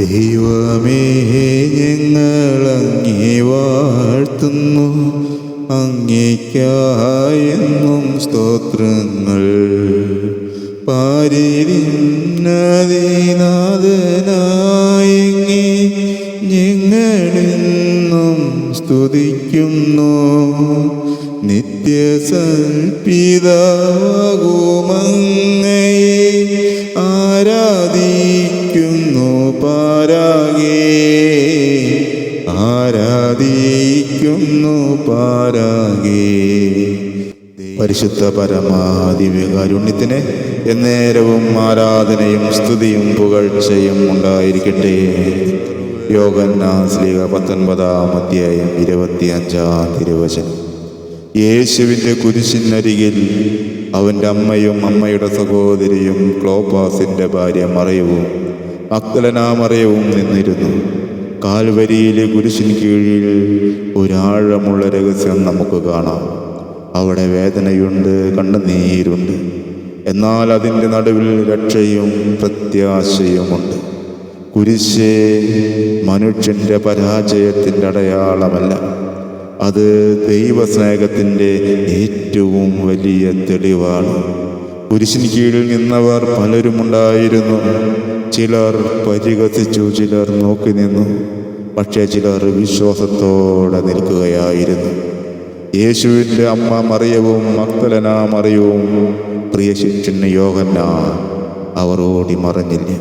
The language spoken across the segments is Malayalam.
ദൈവമേ, ഞങ്ങളങ്ങേ വാഴ്ത്തുന്നു, അങ്ങേയ്ക്കായെന്നും സ്തോത്രങ്ങൾ. പാരിനാഥനായങ്ങേ ഞങ്ങളെന്നും സ്തുതിക്കുന്നു. നിത്യസൽപിതാകുമങ്ങയെ ആരാധിക്കുന്നു പാരാകേ. പരിശുദ്ധ പരമാദിവ്യകാരുണ്യത്തിന് എന്നേരവും ആരാധനയും സ്തുതിയും പുകഴ്ചയും ഉണ്ടായിരിക്കട്ടെ. യോഹന്നാൻ ശ്ലീഹ 19-ാം അധ്യായം 25-ാം തിരുവചനം. യേശുവിൻ്റെ കുരിശിനരികിൽ അവൻ്റെ അമ്മയും അമ്മയുടെ സഹോദരിയും ക്ലോപ്പാസിൻ്റെ ഭാര്യ മറിയവും മഗ്ദലനാ മറിയവും നിന്നിരുന്നു. കാൽവരിയിലെ കുരിശിന് കീഴിൽ ഒരാഴമുള്ള രഹസ്യം നമുക്ക് കാണാം. അവിടെ വേദനയുണ്ട്, കണ്ണുനീരുണ്ട്. എന്നാൽ അതിൻ്റെ നടുവിൽ രക്ഷയും പ്രത്യാശയുമുണ്ട്. കുരിശ് മനുഷ്യൻ്റെ പരാജയത്തിൻ്റെ അടയാളമല്ല, അത് ദൈവസ്നേഹത്തിൻ്റെ ഏറ്റവും വലിയ തെളിവാണ്. കുരിശിന് കീഴിൽ നിന്നവർ പലരുമുണ്ടായിരുന്നു. ചിലർ പരിഹസിച്ചു, ചിലർ നോക്കി നിന്നു, പക്ഷേ ചിലർ വിശ്വാസത്തോടെ നിൽക്കുകയായിരുന്നു. യേശുവിൻ്റെ അമ്മ മറിയവും മഗ്ദലനാ മറിയവും പ്രിയ ശിഷ്യൻ യോഹന്നാൻ അവർ ഓടി മറഞ്ഞില്ല.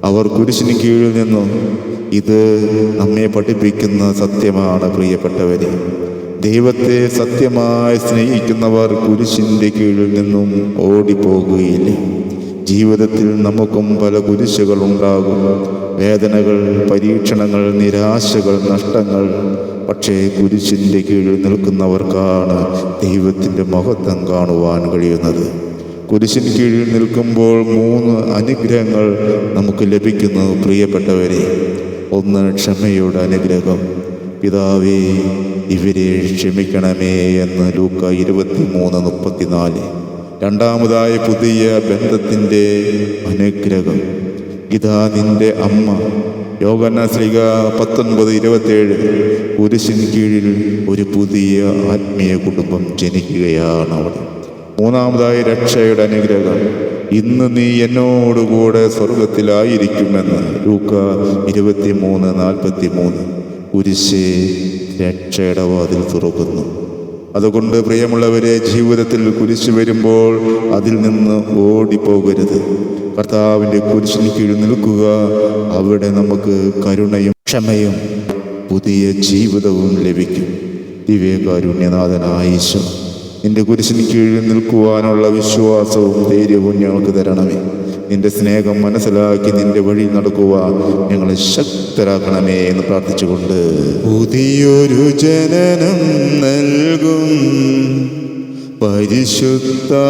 അവർ കുരിശിന് കീഴിൽ നിന്നു. ഇത് നമ്മെ പഠിപ്പിക്കുന്ന സത്യമാണ് പ്രിയപ്പെട്ടവരെ. ദൈവത്തെ സത്യമായി സ്നേഹിക്കുന്നവർ കുരിശിൻ്റെ കീഴിൽ നിന്നും ഓടിപ്പോകുകയില്ല. ജീവിതത്തിൽ നമുക്കും പല കുരിശുകളുണ്ടാകും. വേദനകൾ, പരീക്ഷണങ്ങൾ, നിരാശകൾ, നഷ്ടങ്ങൾ. പക്ഷേ കുരിശിൻ്റെ കീഴിൽ നിൽക്കുന്നവർക്കാണ് ദൈവത്തിൻ്റെ മഹത്വം കാണുവാൻ കഴിയുന്നത്. കുരിശിന് കീഴിൽ നിൽക്കുമ്പോൾ 3 അനുഗ്രഹങ്ങൾ നമുക്ക് ലഭിക്കുന്നു പ്രിയപ്പെട്ടവരെ. 1, ക്ഷമയുടെ അനുഗ്രഹം. പിതാവേ, ഇവരെ ക്ഷമിക്കണമേ എന്ന് ലൂക്ക 23:34. രണ്ടാമതായി പുതിയ ബന്ധത്തിൻ്റെ അനുഗ്രഹം. ഇതാ നിന്റെ അമ്മ. യോഹന്നാൻ ശ്ലീഹ 19:27. കുരിശിന് കീഴിൽ ഒരു പുതിയ ആത്മീയ കുടുംബം ജനിക്കുകയാണ് അവിടെ. മൂന്നാമതായി രക്ഷയുടെ അനുഗ്രഹം. ഇന്ന് നീ എന്നോടുകൂടെ സ്വർഗത്തിലായിരിക്കുമെന്ന് ലൂക്ക 23:43. കുരിശ് രക്ഷയുടെ വാതിൽ തുറക്കുന്നു. അതുകൊണ്ട് പ്രിയമുള്ളവരെ, ജീവിതത്തിൽ കുരിശ് വരുമ്പോൾ അതിൽ നിന്ന് ഓടിപ്പോകരുത്. കർത്താവിൻ്റെ കുരിശിന് കീഴിൽ നിൽക്കുക. അവിടെ നമുക്ക് കരുണയും ക്ഷമയും പുതിയ ജീവിതവും ലഭിക്കും. ദിവ്യകാരുണ്യനാഥനായ ഈശോ, നിന്റെ കുരിശിന് കീഴിൽ നിൽക്കുവാനുള്ള വിശ്വാസവും ധൈര്യവും ഞങ്ങൾക്ക് തരണമേ. നിന്റെ സ്നേഹം മനസ്സിലാക്കി നിന്റെ വഴി നടക്കുവാൻ ഞങ്ങളെ ശക്തരാക്കണമേ എന്ന് പ്രാർത്ഥിച്ചുകൊണ്ട്, പുതിയൊരു ജനനം നൽകും പരിശുദ്ധാത്മാവേ,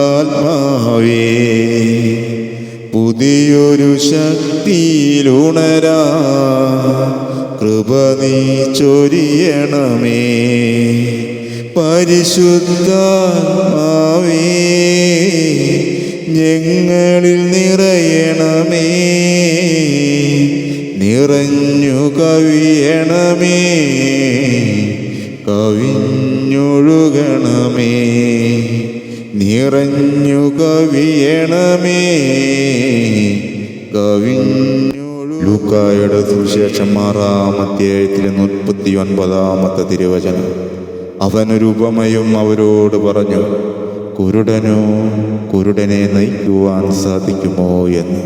പുതിയൊരു ശക്തിയിലുണരാ കൃപ നീ ചൊരിയണമേ. പരിശുദ്ധാത്മാവേ, ഞങ്ങളിൽ നിറയണമേ, നിറഞ്ഞു കവിയണമേ, കവിഞ്ഞൊഴുകണമേ, നിറഞ്ഞു കവിയണമേ, കവിഞ്ഞൊഴു. ലൂക്കായുടെ സുവിശേഷം 6-ാം അധ്യായത്തിലെ 39-ാമത്തെ തിരുവചനം. അവനൊരു ഉപമയും അവരോട് പറഞ്ഞു, കുരുടനെ നയിക്കുവാൻ സാധിക്കുമോ എന്ന്.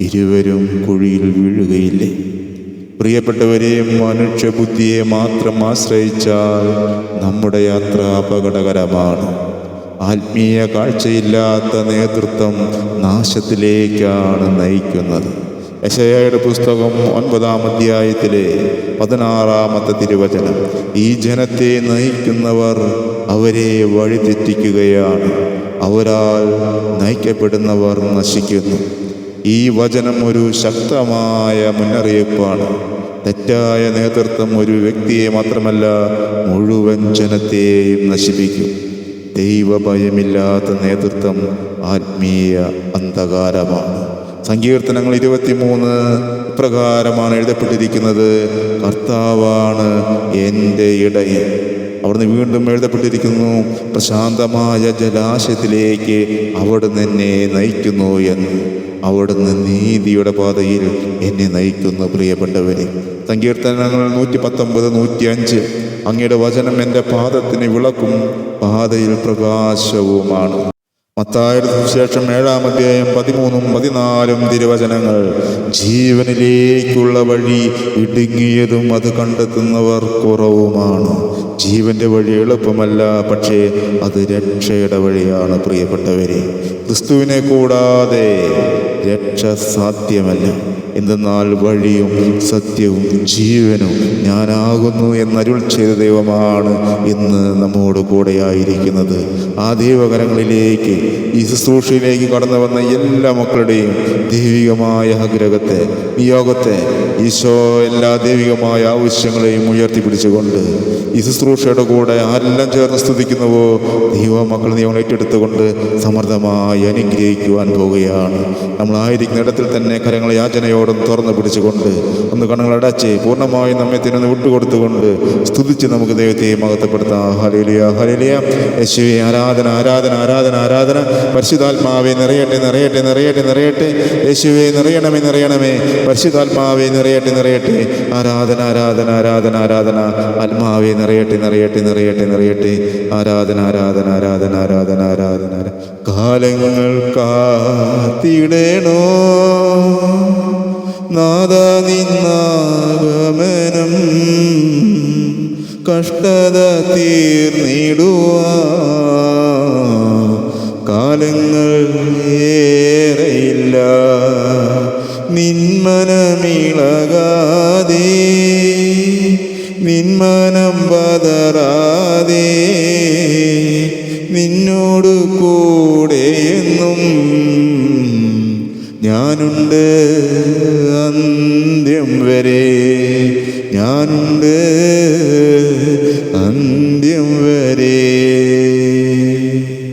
ഇരുവരും കുഴിയിൽ വീഴുകയില്ലേ? പ്രിയപ്പെട്ടവരെ, മനുഷ്യബുദ്ധിയെ മാത്രം ആശ്രയിച്ചാൽ നമ്മുടെ യാത്ര അപകടകരമാണ്. ആത്മീയ കാഴ്ചയില്ലാത്ത നേതൃത്വം നാശത്തിലേക്കാണ് നയിക്കുന്നത്. യെശയ്യായുടെ പുസ്തകം 9-ാം അധ്യായത്തിലെ 16-ാമത്തെ തിരുവചനം. ഈ ജനത്തെ നയിക്കുന്നവർ അവരെ വഴിതെറ്റിക്കുകയാണ്, അവരാൽ നയിക്കപ്പെടുന്നവർ നശിക്കുന്നു. ഈ വചനം ഒരു ശക്തമായ മുന്നറിയിപ്പാണ്. തെറ്റായ നേതൃത്വം ഒരു വ്യക്തിയെ മാത്രമല്ല, മുഴുവൻ ജനത്തെയും നശിപ്പിക്കും. ദൈവഭയമില്ലാത്ത നേതൃത്വം ആത്മീയ അന്ധകാരമാണ്. സങ്കീർത്തനങ്ങൾ 23 ഇപ്രകാരമാണ് എഴുതപ്പെട്ടിരിക്കുന്നത്: കർത്താവാണ് എൻ്റെ ഇടയൻ. അവിടുന്ന് വീണ്ടും എഴുതപ്പെട്ടിരിക്കുന്നു: പ്രശാന്തമായ ജലാശയത്തിലേക്ക് അവിടുന്ന് എന്നെ നയിക്കുന്നു എന്ന്. അവിടുന്ന് നീതിയുടെ പാതയിൽ എന്നെ നയിക്കുന്നു. പ്രിയപ്പെട്ടവരെ, സങ്കീർത്തനങ്ങൾ 119, 105: അങ്ങയുടെ വചനം എൻ്റെ പാദത്തിന് വിളക്കും പാതയിൽ പ്രകാശവുമാണ്. മത്തായിയുടെ സുവിശേഷം 7-ാം അധ്യായം 13, 14 തിരുവചനങ്ങൾ: ജീവനിലേക്കുള്ള വഴി ഇടുങ്ങിയതും അത് കണ്ടെത്തുന്നവർ കുറവുമാണ്. ജീവന്റെ വഴി എളുപ്പമല്ല, പക്ഷേ അത് രക്ഷയുടെ വഴിയാണ്. പ്രിയപ്പെട്ടവരെ, ക്രിസ്തുവിനെ കൂടാതെ രക്ഷ സാധ്യമല്ല. എന്തെന്നാൽ വഴിയും സത്യവും ജീവനും ഞാനാകുന്നു എന്നരുൾ ചെയ്ത ദൈവമാണ് ഇന്ന് നമ്മോട് കൂടെയായിരിക്കുന്നത്. ആ ദൈവകരങ്ങളിലേക്ക്, ഈ ശുശ്രൂഷയിലേക്ക് കടന്നു വന്ന എല്ലാ മക്കളുടെയും ദൈവികമായ ആഗ്രഹത്തെ, നിയോഗത്തെ ഈശോ എല്ലാ ദൈവികമായ ആവശ്യങ്ങളെയും ഉയർത്തിപ്പിടിച്ചുകൊണ്ട് ഈ ശുശ്രൂഷയുടെ കൂടെ ആരെല്ലാം ചേർന്ന് സ്തുതിക്കുന്നുവോ ദൈവമക്കൾ നിയമം ഏറ്റെടുത്തുകൊണ്ട് സമൃദ്ധമായി അനുഗ്രഹിക്കുവാൻ പോവുകയാണ്. നമ്മളായിരിക്കുന്ന ഇടത്തിൽ തന്നെ കരങ്ങളെ യാചനയോടും തുറന്ന് പിടിച്ചുകൊണ്ട് ഒന്ന് കണ്ണുകളടച്ച് പൂർണ്ണമായും നമ്മെ തന്നെ വിട്ടുകൊടുത്തുകൊണ്ട് സ്തുതിച്ച് നമുക്ക് ദൈവത്തെ മഹത്വപ്പെടുത്താം. Hallelujah, hallelujah. യേശുവേ, ആരാധന, ആരാധന, ആരാധന, ആരാധന. പരിശുദ്ധാത്മാവേ നിറയട്ടെ, നിറയട്ടെ, നിറയട്ടെ, നിറയട്ടെ. യേശുവേ നിറയണമേ, നിറയണമേ. പരിശുദ്ധാത്മാവേ നിറയട്ടെ, നിറയട്ടെ. ആരാധന, ആരാധന, ആരാധന, ആരാധന. ആത്മാവേ നിറയട്ടെ, നിറയട്ടെ, നിറയട്ടെ, നിറയട്ടെ. ആരാധന, ആരാധന, ആരാധന, ആരാധന, ആരാധന. കാലങ്ങൾ കാത്തിടേണോ നാദ നിന്നാഗമനം, കഷ്ടത തീർന്നിടുവാ കാലങ്ങൾ ഏറെയില്ല. നിന്മനമിളകാതെ, നിന്മനം പതറാതെ, നിന്നോട് കൂടെയെന്നും ഞാനുണ്ട് അന്ത്യം വരെ, ഞാനുണ്ട് അന്ത്യം വരെ.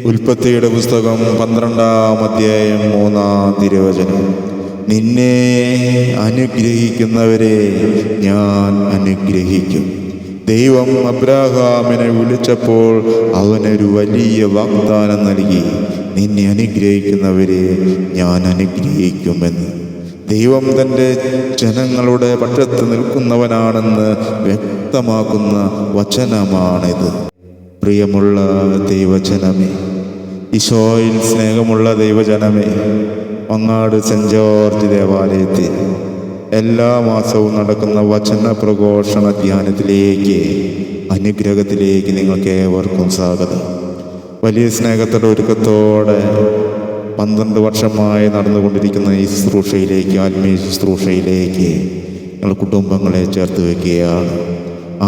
ഉൽപ്പത്തിയുടെ പുസ്തകം 12-ാം അധ്യായം 3-ാം തിരുവചനം: നിന്നെ അനുഗ്രഹിക്കുന്നവരെ ഞാൻ അനുഗ്രഹിക്കും. ദൈവം അബ്രാഹാമിനെ വിളിച്ചപ്പോൾ അവനൊരു വലിയ വാഗ്ദാനം നൽകി: നിന്നെ അനുഗ്രഹിക്കുന്നവരെ ഞാൻ അനുഗ്രഹിക്കുമെന്ന്. ദൈവം തൻ്റെ ജനങ്ങളുടെ പക്ഷത്ത് നിൽക്കുന്നവനാണെന്ന് വ്യക്തമാക്കുന്ന വചനമാണിത്. പ്രിയമുള്ള ദൈവജനമേ, ഈശോയിൽ സ്നേഹമുള്ള ദൈവജനമേ, മങ്ങാട് സെൻറ് ജോർജ് ദേവാലയത്തിൽ എല്ലാ മാസവും നടക്കുന്ന വചന പ്രഘോഷണ ധ്യാനത്തിലേക്ക്, അനുഗ്രഹത്തിലേക്ക് നിങ്ങൾക്ക് ഏവർക്കും സ്വാഗതം. വലിയ സ്നേഹത്തോടെ ഒരുക്കത്തോടെ 12 വർഷമായി നടന്നുകൊണ്ടിരിക്കുന്ന ഈ ശുശ്രൂഷയിലേക്ക്, ആത്മീയ ശുശ്രൂഷയിലേക്ക് ഞങ്ങൾ കുടുംബങ്ങളെ ചേർത്ത് വയ്ക്കുകയാണ്.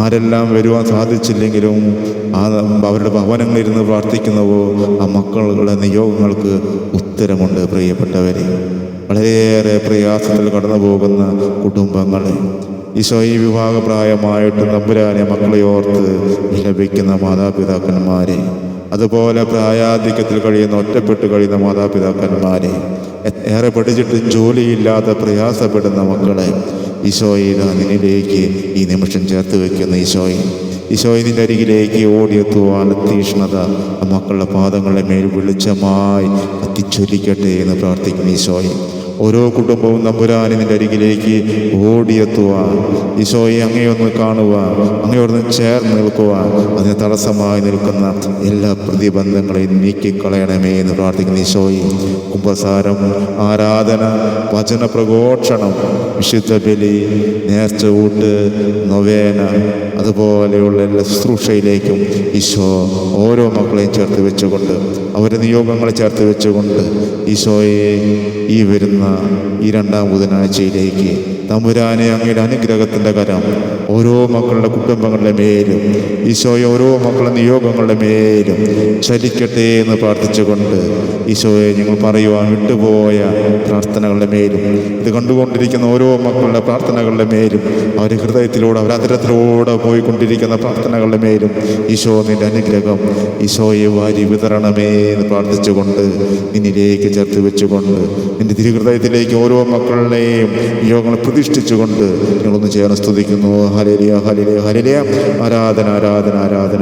ആരെല്ലാം വരുവാൻ സാധിച്ചില്ലെങ്കിലും അവരുടെ ഭവനങ്ങളിലിരുന്ന് പ്രാർത്ഥിക്കുന്നവോ ആ മക്കളുടെ നിയോഗങ്ങൾക്ക് ഉത്തരമുണ്ട്. പ്രിയപ്പെട്ടവരെ, വളരെയേറെ പ്രയാസത്തിൽ കടന്നു പോകുന്ന കുടുംബങ്ങളെ, ഈശോ ഈ വിവാഹപ്രായമായിട്ട് നമ്പുരാനെ മക്കളെ ഓർത്ത് വിലപിക്കുന്ന മാതാപിതാക്കന്മാരെ, അതുപോലെ പ്രായാധിക്യത്തിൽ കഴിയുന്ന, ഒറ്റപ്പെട്ട് കഴിയുന്ന മാതാപിതാക്കന്മാരെ, ഏറെ പഠിച്ചിട്ടും ജോലിയില്ലാതെ പ്രയാസപ്പെടുന്ന മക്കളെ ഈശോയിതാ നിന്നിലേക്ക് ഈ നിമിഷം ചേർത്ത് വയ്ക്കുന്ന ഈശോയെ നിൻ്റെ അരികിലേക്ക് ഓടിയെത്തുവാൻ തീഷ്ണത മക്കളുടെ പാദങ്ങളുടെ മേൽ വെളിച്ചമായി കത്തിച്ചൊലിക്കട്ടെ എന്ന് പ്രാർത്ഥിക്കുന്ന ഈശോയെ, ഓരോ കുടുംബവും നമ്പുരാനെ നിൻ്റെ അരികിലേക്ക് ഓടിയെത്തുവാൻ, ഈശോയെ അങ്ങയൊന്ന് കാണുവാൻ, അങ്ങയോടൊന്ന് ചേർന്ന് നിൽക്കുവാൻ, അതിന് തടസ്സമായി നിൽക്കുന്ന എല്ലാ പ്രതിബന്ധങ്ങളെയും നീക്കിക്കളയണമേ എന്ന് പ്രാർത്ഥിക്കുന്ന ഈശോയെ, കുമ്പസാരം, ആരാധന, വചന പ്രഘോഷണം, വിശുദ്ധ ബലി, നേർച്ച ഊട്ട്, നൊവേന, അതുപോലെയുള്ള എല്ലാ ശുശ്രൂഷയിലേക്കും ഈശോ ഓരോ മക്കളെയും ചേർത്ത് വെച്ചുകൊണ്ട്, അവരുടെ നിയോഗങ്ങളെ ചേർത്ത് വെച്ചുകൊണ്ട് ഈശോയെ ഈ വരുന്ന ഈ 2-ാം ബുധനാഴ്ചയിലേക്ക് തമ്പുരാനെ, അങ്ങയുടെ അനുഗ്രഹത്തിൻ്റെ കരം ഓരോ മക്കളുടെ കുടുംബങ്ങളുടെ മേലും, ഈശോയെ ഓരോ മക്കളുടെ നിയോഗങ്ങളുടെ മേലും ചലിക്കട്ടെ എന്ന് പ്രാർത്ഥിച്ചുകൊണ്ട്, ഈശോയെ ഞങ്ങൾ പറയുവാൻ വിട്ടുപോയ പ്രാർത്ഥനകളുടെ മേലും, ഇത് കണ്ടുകൊണ്ടിരിക്കുന്ന ഓരോ മക്കളുടെ പ്രാർത്ഥനകളുടെ മേലും, അവരുടെ ഹൃദയത്തിലൂടെ അവരന്തരത്തിലൂടെ പോയിക്കൊണ്ടിരിക്കുന്ന പ്രാർത്ഥനകളുടെ മേലും ഈശോ നിൻ്റെ അനുഗ്രഹം ഈശോയെ വാരി വിതരണമേ എന്ന് പ്രാർത്ഥിച്ചുകൊണ്ട്, നിന്നിലേക്ക് ചേർത്ത് വെച്ചുകൊണ്ട്, നിൻ്റെ തിരുഹൃദയത്തിലേക്ക് ഓരോ മക്കളുടെയും യോഗങ്ങളെ പ്രതിഷ്ഠിച്ചുകൊണ്ട് ഞങ്ങളൊന്ന് ചേർന്ന് സ്തുതിക്കുന്നു. Hallelujah, hallelujah, hallelujah. ആരാധന, ആരാധന, ആരാധന.